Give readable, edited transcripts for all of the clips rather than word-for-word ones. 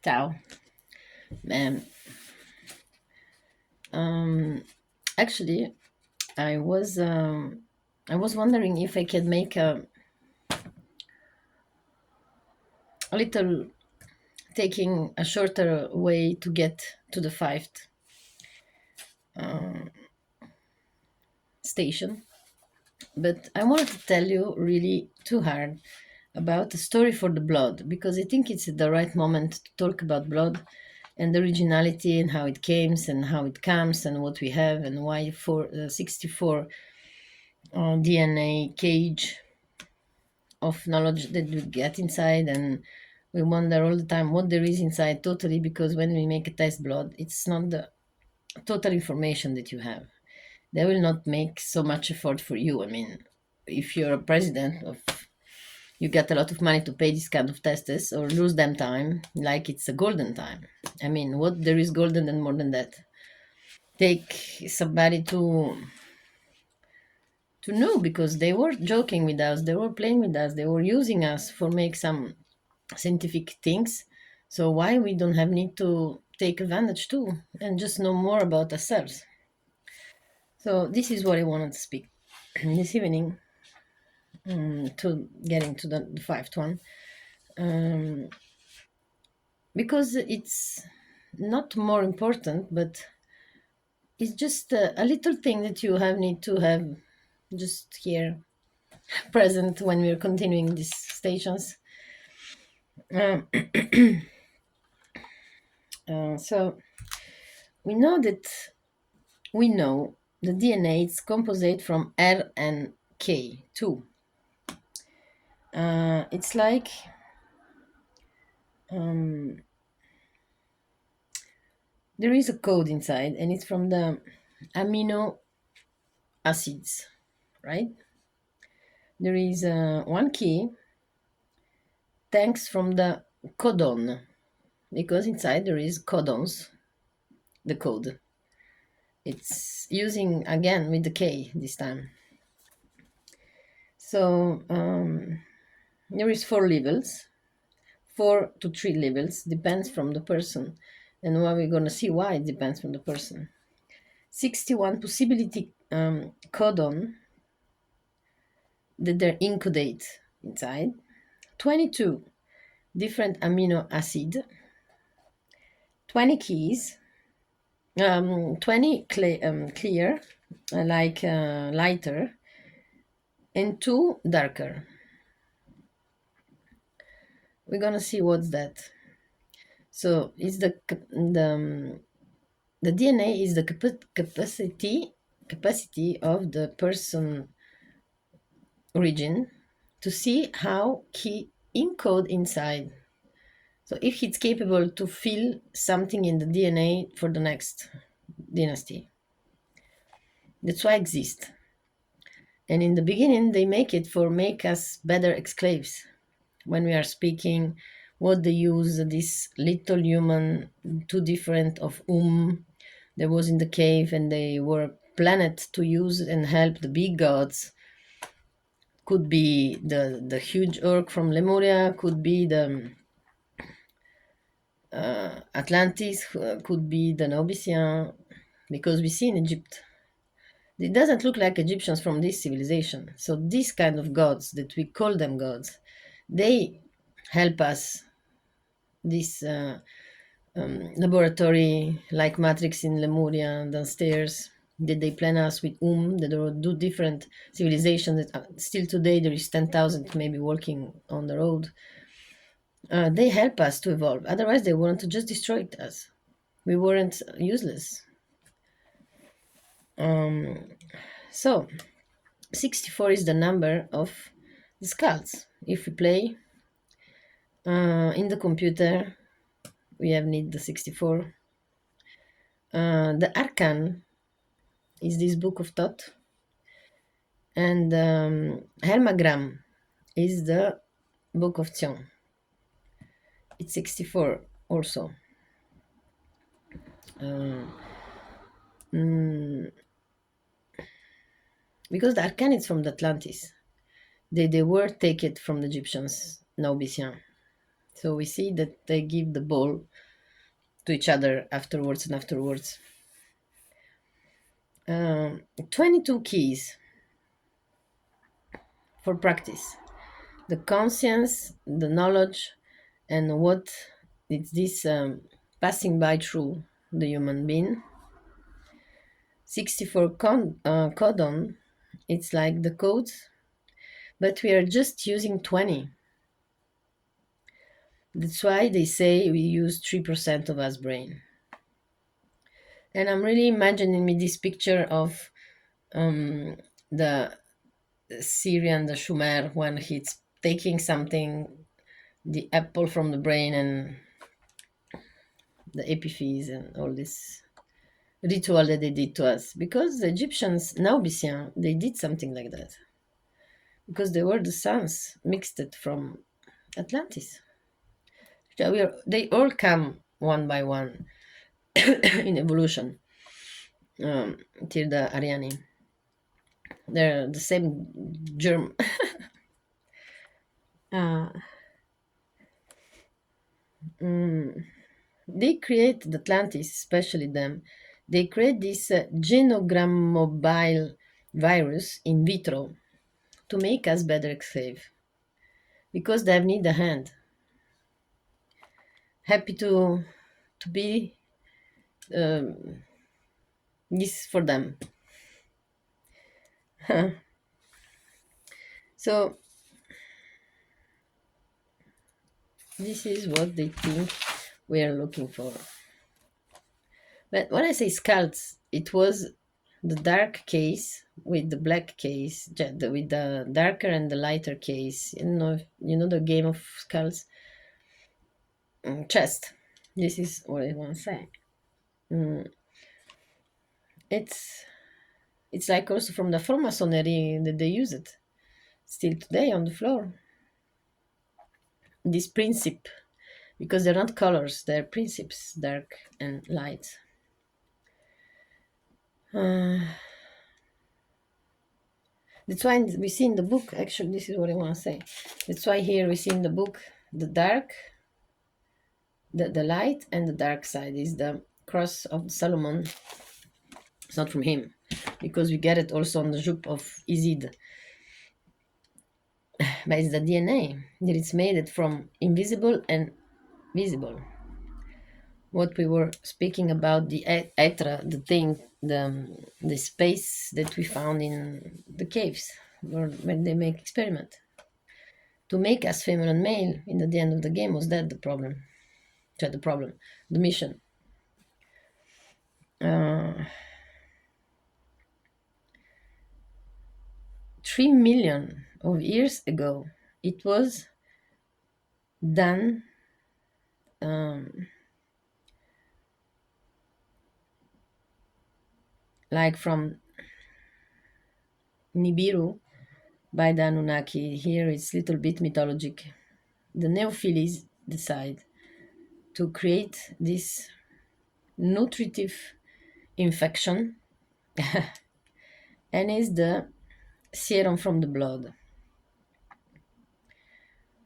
Ciao. Um, um, Actually, I was um, I was wondering if I could make a little taking a shorter way to get to the fifth station. But I wanted to tell you really too hard about a story for the blood because I think it's the right moment to talk about blood and the originality and how it came and how it comes and what we have and why for 64 DNA cage of knowledge that we get inside, and we wonder all the time what there is inside totally, because when we make a test blood it's not the total information that you have. They will not make so much effort for you. I mean, if you're a president of, you get a lot of money to pay this kind of tests or lose them time like it's a golden time. I mean, what there is golden and more than that? Take somebody to know, because they were joking with us, they were playing with us, they were using us for make some scientific things. So why we don't have need to take advantage too and just know more about ourselves? So this is what I wanted to speak this evening, to getting to the fifth one, um, because it's not more important, but it's just a little thing that you have need to have just here present when we're continuing these stations. Um, so we know that we know the DNA is composite from R and K too. It's like um, there is a code inside, and it's from the amino acids, right? There is one key, thanks from the codon, because inside there is codons, the code. It's using again with the K this time. So there is four levels, 4 to 3 levels, depends from the person, and why we're gonna see why it depends from the person. 61 possibility codon that they're encoded inside. 22 different amino acid. 20 keys. 20 clear, like lighter, and 2 darker. We're gonna see what's that. So it's the DNA is the capacity of the person origin to see how he encode inside. So if he's capable to feel something in the DNA for the next dynasty, that's why it exists. And in the beginning, they make us better esclaves. When we are speaking, what they use this little human, too different of that was in the cave, and they were planned to use and help the big gods. Could be the huge orc from Lemuria, could be the Atlantis, could be the Nobician, because we see in Egypt. It doesn't look like Egyptians from this civilization. So these kind of gods that we call them gods, they help us. This laboratory like Matrix in Lemuria downstairs, that they plan us with that there are two different civilizations that still today there is 10,000 maybe walking on the road. They help us to evolve. Otherwise, they want to just destroy us. We weren't useless. So 64 is the number of the skulls. If we play in the computer, we have need the 64. The Arcan is this book of thought, and Hermagram is the book of Zhyon. It's 64 also. Because the Arcan is from the Atlantis. They were taken from the Egyptians, Nobician. So we see that they give the ball to each other afterwards and afterwards. 22 keys for practice: the conscience, the knowledge, and what it's this passing by through the human being. 64 codon, it's like the codes, but we are just using 20. That's why they say we use 3% of us brain. And I'm really imagining me this picture of the Syrian, the Shumer, when he's taking something, the apple from the brain and the epiphyse and all this ritual that they did to us. Because the Egyptians, Naubician, they did something like that. Because they were the sons mixed it from Atlantis. So they all come one by one in evolution till the Ariani. They're the same germ. uh, they create the Atlantis, especially them. They create this genogrammobile virus in vitro to make us better slave because they need a hand. Happy to be this for them. So this is what they think we are looking for. But when I say skulls, it was the dark case with the black case, with the darker and the lighter case. You know, you know the game of skulls, chest. This is what I want to say. It's it's like also from the Freemasonry that they use it still today on the floor. This principle, because they're not colors, they're principles, dark and light. That's why we see in the book, actually, this is what I want to say. That's why here we see in the book the dark, the light, and the dark side is the cross of Solomon. It's not from him, because we get it also on the jupe of Isid. But it's the DNA that it's made it from invisible and visible. What we were speaking about, the Etra, the thing, the space that we found in the caves, when they make experiment to make us female and male. In the end of the game, was that the problem? The problem, the mission. 3 million of years ago, it was done. Like from Nibiru by the Annunaki. Here it's little bit mythologic. The Neophiles decide to create this nutritive infection and is the serum from the blood.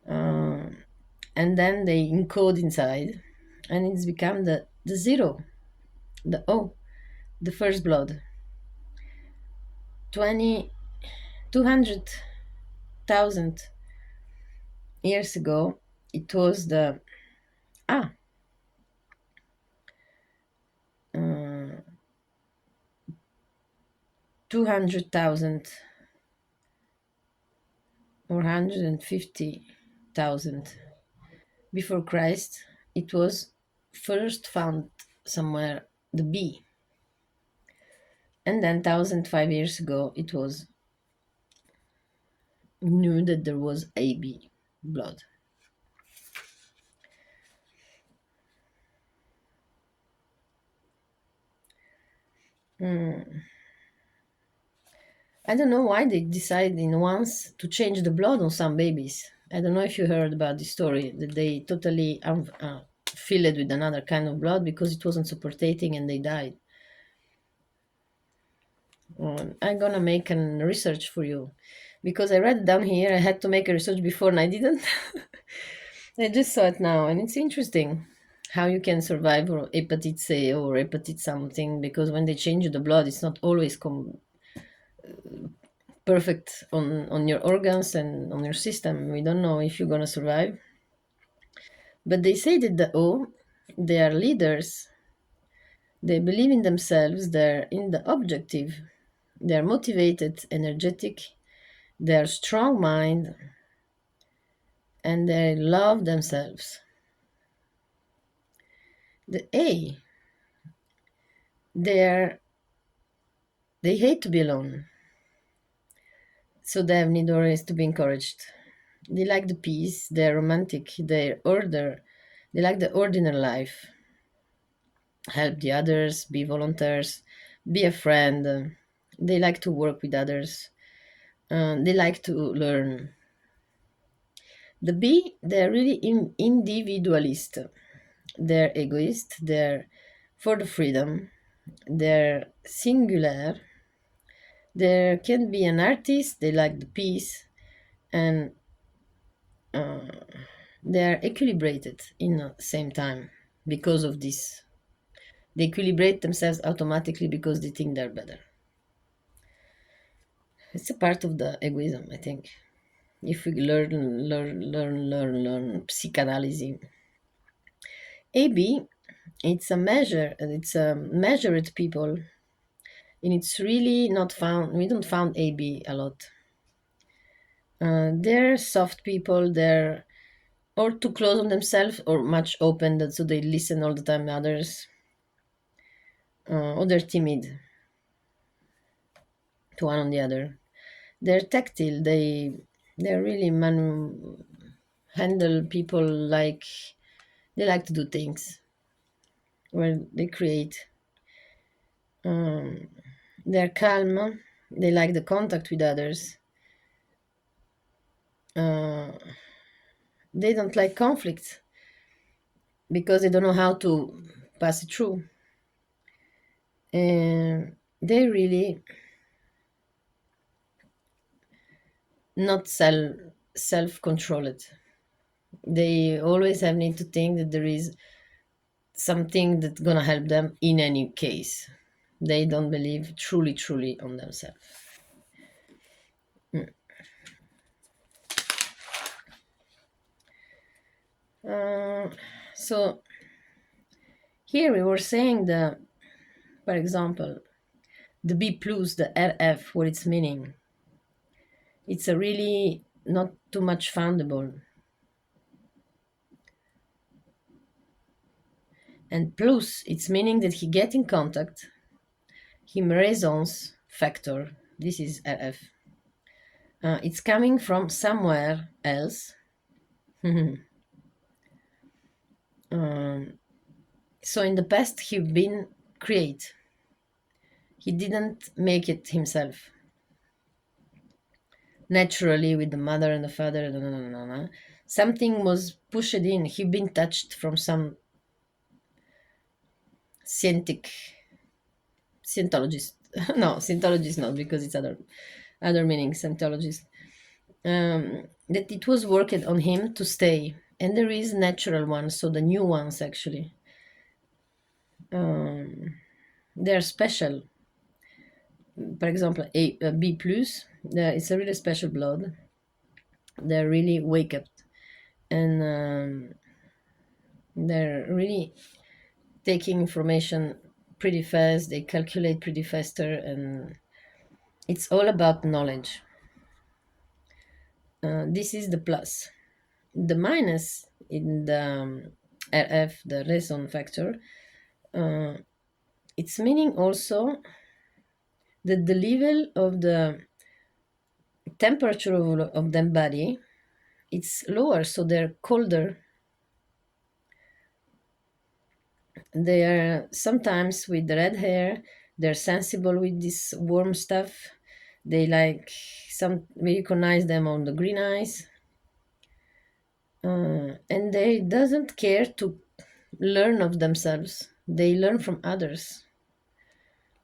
And then they encode inside and it's become the zero, the O, the first blood. 200,000 years ago, it was the 200,000 or 150,000 before Christ. It was first found somewhere the B, and then 1,005 years ago it was knew that there was AB blood. I don't know why they decided in once to change the blood on some babies. I don't know if you heard about this story that they totally filled it with another kind of blood because it wasn't supportating and they died. I'm gonna make a research for you because I read it down here. I had to make a research before and I didn't. I just saw it now, and it's interesting how you can survive or hepatitis C or hepatitis something because when they change the blood, it's not always perfect on your organs and on your system. We don't know if you're gonna survive. But they say that they are leaders. They believe in themselves. They're in the objective. They're motivated, energetic. They're strong mind, and they love themselves. The A, they're they hate to be alone, so they have need always to be encouraged. They like the peace. They're romantic. They're order. They like the ordinary life. Help the others. Be volunteers. Be a friend. They like to work with others. They like to learn. The B, they're really individualist. They're egoist. They're for the freedom. They're singular. There can be an artist. They like the peace, and uh, they're equilibrated in the same time because of this. They equilibrate themselves automatically because they think they're better. It's a part of the egoism, I think. If we learn psychanalysis. AB, it's a measured people, and it's really not found, we don't found AB a lot. They're soft people, they're or too close on themselves or much open, that so they listen all the time to others, or they're timid to one on the other. They're tactile, they're really handle people like they like to do things where they create. Um, they're calm. They like the contact with others. Uh, they don't like conflict because they don't know how to pass it through. And they really not self controlled. They always have need to think that there is something that's gonna help them in any case. They don't believe truly on themselves. Mm. Uh, so here we were saying for example, the B plus, the RF, what its meaning. It's a really not too much foundable. And plus, it's meaning that he get in contact, him resonance factor. This is RF. It's coming from somewhere else. So in the past, he been create. He didn't make it himself naturally with the mother and the father. No, no, no, no, no. Something was pushed in. He been touched from some scientific Scientologist. No, Scientologist not because it's other meaning. Scientologist. That it was worked on him to stay, and there is natural ones. So the new ones actually, they're special. For example, a B plus. It's a really special blood. They're really wake up, and they're really taking information pretty fast. They calculate pretty faster, and it's all about knowledge. This is the plus. The minus in the RF, the reason factor, it's meaning also that the level of the temperature of them body, it's lower, so they're colder. They are sometimes with the red hair, they're sensible with this warm stuff. They like some, we recognize them on the green eyes. And they doesn't care to learn of themselves. They learn from others.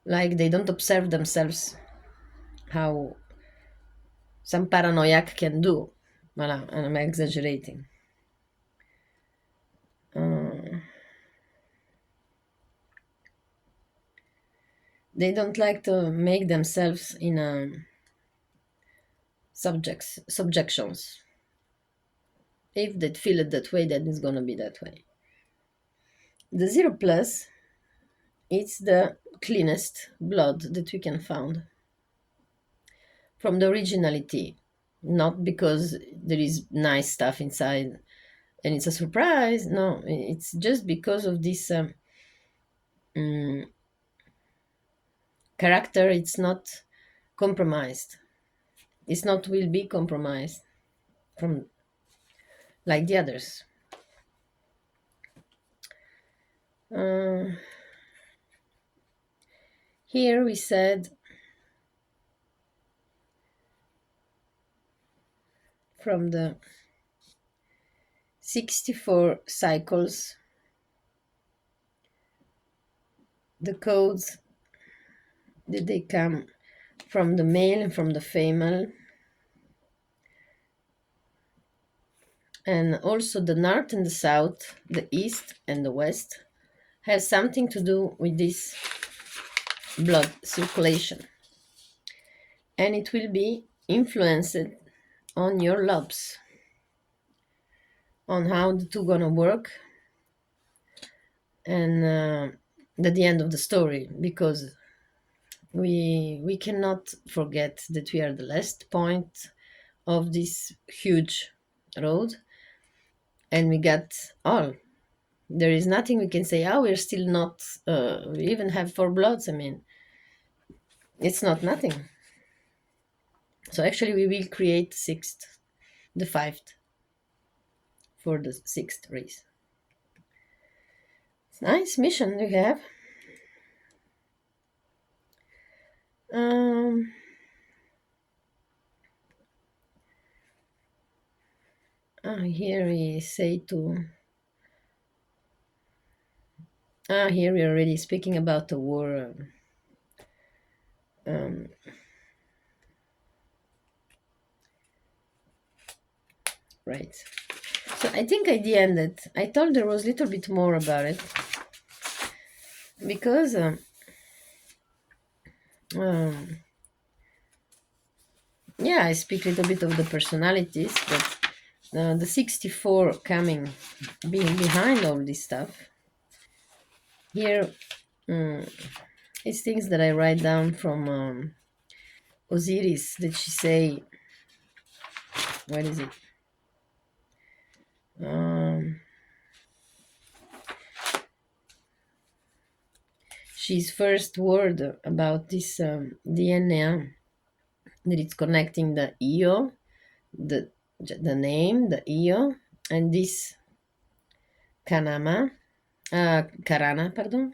Like they don't observe themselves how some paranoiac can do. Voilà, and I'm exaggerating. They don't like to make themselves in subjections. If they feel it that way, then it's gonna be that way. The zero plus, it's the cleanest blood that we can find from the originality, not because there is nice stuff inside and it's a surprise. No, it's just because of this mm, character. It's not compromised. It's not will be compromised from like the others. Uh, Here we said from the 64 cycles, the codes that they come from the male and from the female, and also the north and the south, the east and the west, has something to do with this blood circulation, and it will be influenced on your lobes, on how the two gonna work, and at the end of the story, because we cannot forget that we are the last point of this huge road, and we got all. There is nothing we can say, oh, we're still not, we even have four bloods. I mean, it's not nothing. So actually, we will create sixth, the fifth for the sixth race. It's nice mission you have. Um, Here we say to. Here we're already speaking about the war. Um, right. So I think at the end that I thought there was a little bit more about it because um, yeah, I speak a little bit of the personalities, but the 64 coming, being behind all this stuff. Here, it's things that I write down from Osiris that she say, what is it? She's first word about this DNA, that it's connecting the io, the name, the io, and this kanama, karana, pardon.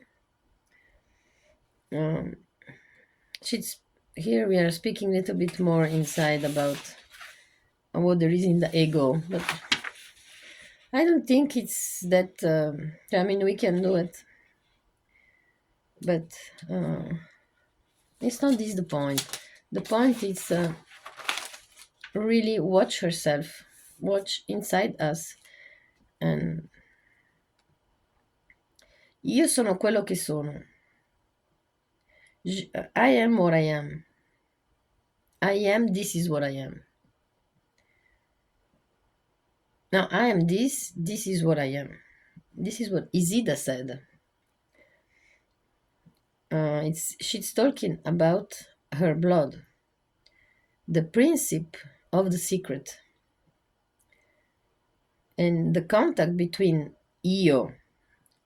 Um, she's here. We are speaking a little bit more inside about what there is in the ego, but I don't think it's that. I mean, we can do it, but it's not this the point. The point is really watch herself, watch inside us, and io sono quello che sono. I am what I am. I am, this is what I am. Now I am this is what I am. This is what Isida said. She's talking about her blood, the principle of the secret, and the contact between io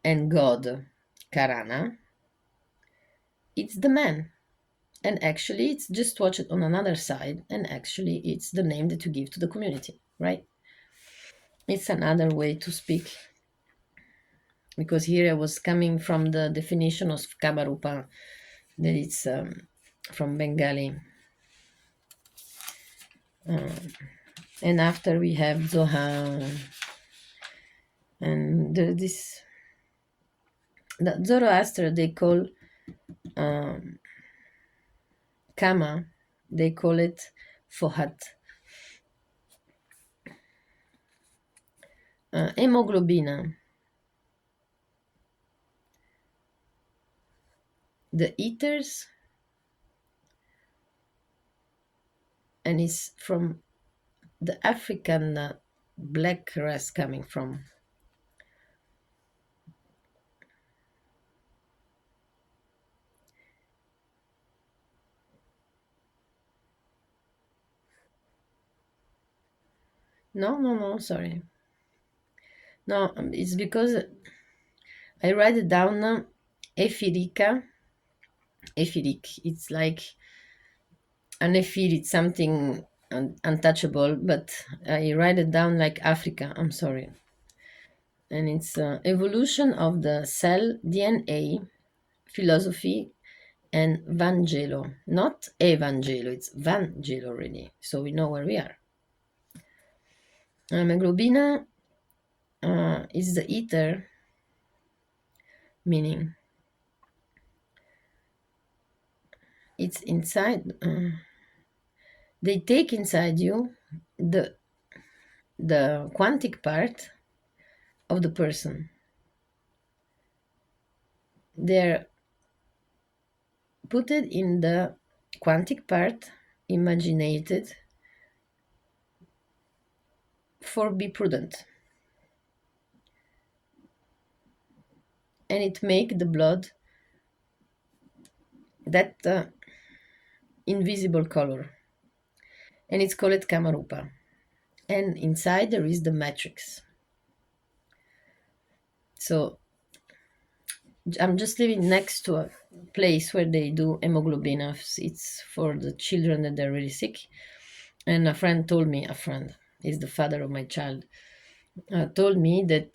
and God, Karana. It's the man, and actually, it's just watch it on another side, and actually, it's the name that you give to the community, right? It's another way to speak, because here I was coming from the definition of Kamarupa, that it's from Bengali. And after we have Zoha, and this the Zoroaster they call Kama, they call it Fohat. Hemoglobina. the ethers, and it's from the African black race coming from. No, no, no, sorry. No, it's because I write it down. Ephirica, Ephiric. It's like an ephir. It's something untouchable, but I write it down like Africa. I'm sorry. And it's evolution of the cell, DNA, philosophy, and Vangelo. Not Evangelo, it's Vangelo already. So we know where we are. Hemoglobina is the ether, meaning it's inside. They take inside you the quantic part of the person. They're put it in the quantic part, imaginated for be prudent, and it make the blood that invisible color, and it's called Kamarupa. And inside there is the matrix. So I'm just living next to a place where they do hemoglobin. It's for the children that they're really sick. And a friend told me, a friend is the father of my child, told me that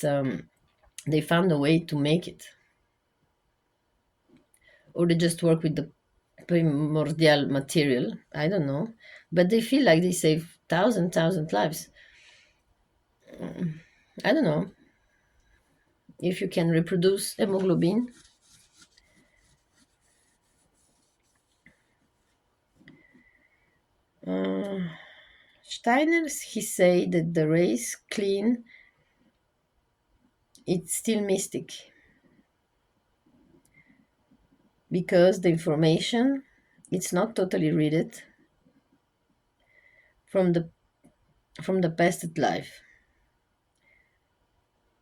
they found a way to make it, or they just work with the primordial material. I don't know, but they feel like they save thousand lives. I don't know if you can reproduce hemoglobin. Uh, Steiner, he say that the race clean, it's still mystic because the information, it's not totally read it from the past life,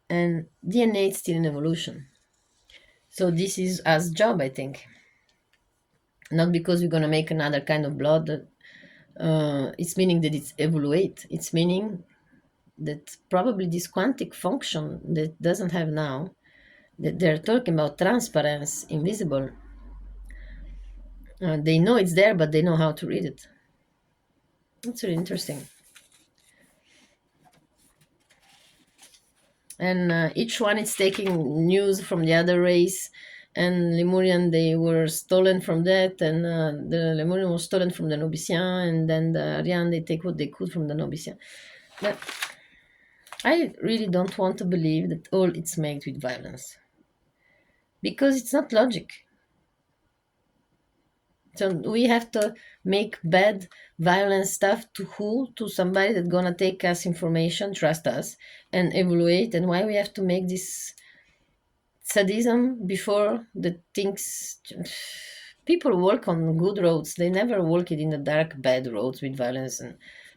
and DNA is still in evolution. So this is as job, I think, not because we're gonna make another kind of blood. It's meaning that it's evaluate. It's meaning that probably this quantic function that doesn't have now, that they're talking about transparency, invisible. They know it's there, but they know how to read it. It's really interesting. And each one is taking news from the other race. And Lemurian, they were stolen from that, and the Lemurian was stolen from the Nobician, and then the Aryan, they take what they could from the Nobician. But I really don't want to believe that all it's made with violence, because it's not logic. So we have to make bad, violent stuff to who? To somebody that's gonna take us information, trust us, and evaluate. And why we have to make this sadism before the things? People walk on good roads. They never walk it in the dark, bad roads with violence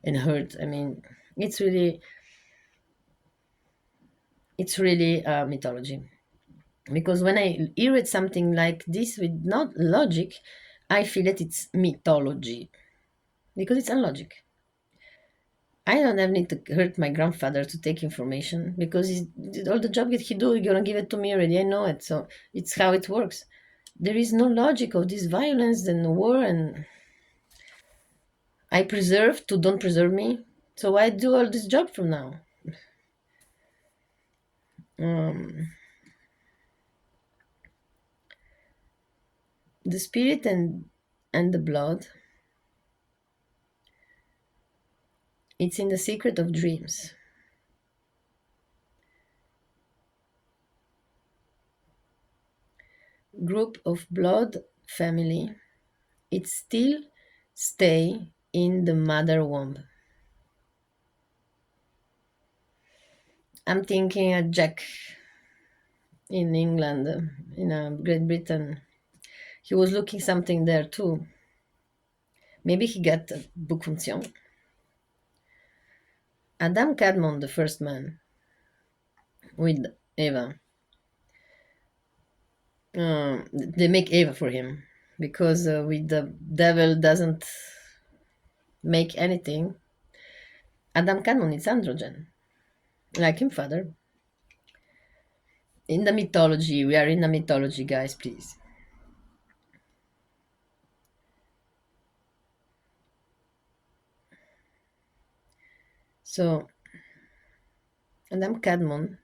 and hurt. I mean, it's really, mythology. Because when I hear it something like this with not logic, I feel that it's mythology because it's unlogic. I don't have need to hurt my grandfather to take information because all the job that he do, he's gonna give it to me already. I know it, so it's how it works. There is no logic of this violence and war, and I preserve to don't preserve me. So I do all this job from now. Um, the spirit and the blood. It's in the secret of dreams. Group of blood family. It still stay in the mother womb. I'm thinking a Jack in England, in Great Britain. He was looking something there too. Maybe he got a book from Zhyon. Adam Cadmon, the first man, with Eva. They make Eva for him because with the devil doesn't make anything. Adam Cadmon is androgen, like him father. In the mythology, we are in the mythology, guys, please. So Adam Cadmon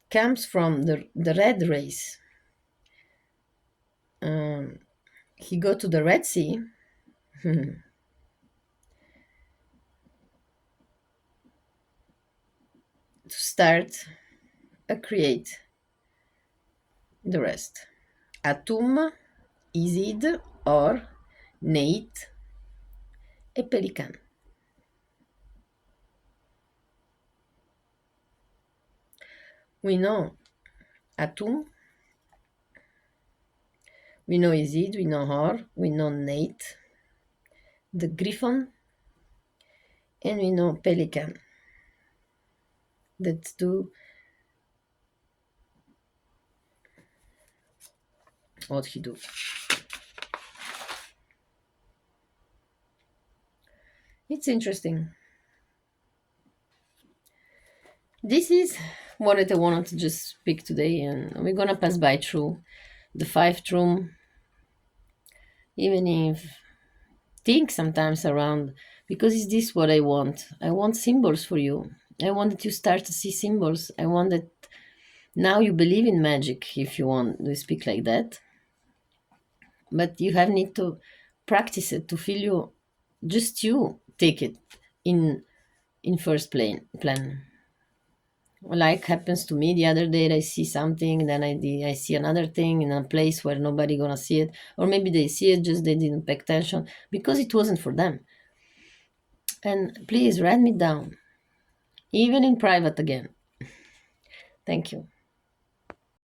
comes from the red race. Um, he go to the Red Sea to start create the rest. Atum, Isid, or Neit e Pelican. We know Atum, we know Isid, we know Hor, we know Neit, the Griffon, and we know Pelican. Let's do what he do. It's interesting. This is what I wanted to just speak today, and we're gonna pass by through the fifth room, even if think sometimes around, because is this what I want? I want symbols for you. I want that you start to see symbols. I want that now you believe in magic if you want to speak like that. But you have need to practice it to feel you just you take it in first plan. Like happens to me the other day, I see something, then I see another thing in a place where nobody gonna see it, or maybe they see it, just they didn't pay attention because it wasn't for them. And please write me down, even in private again. Thank you.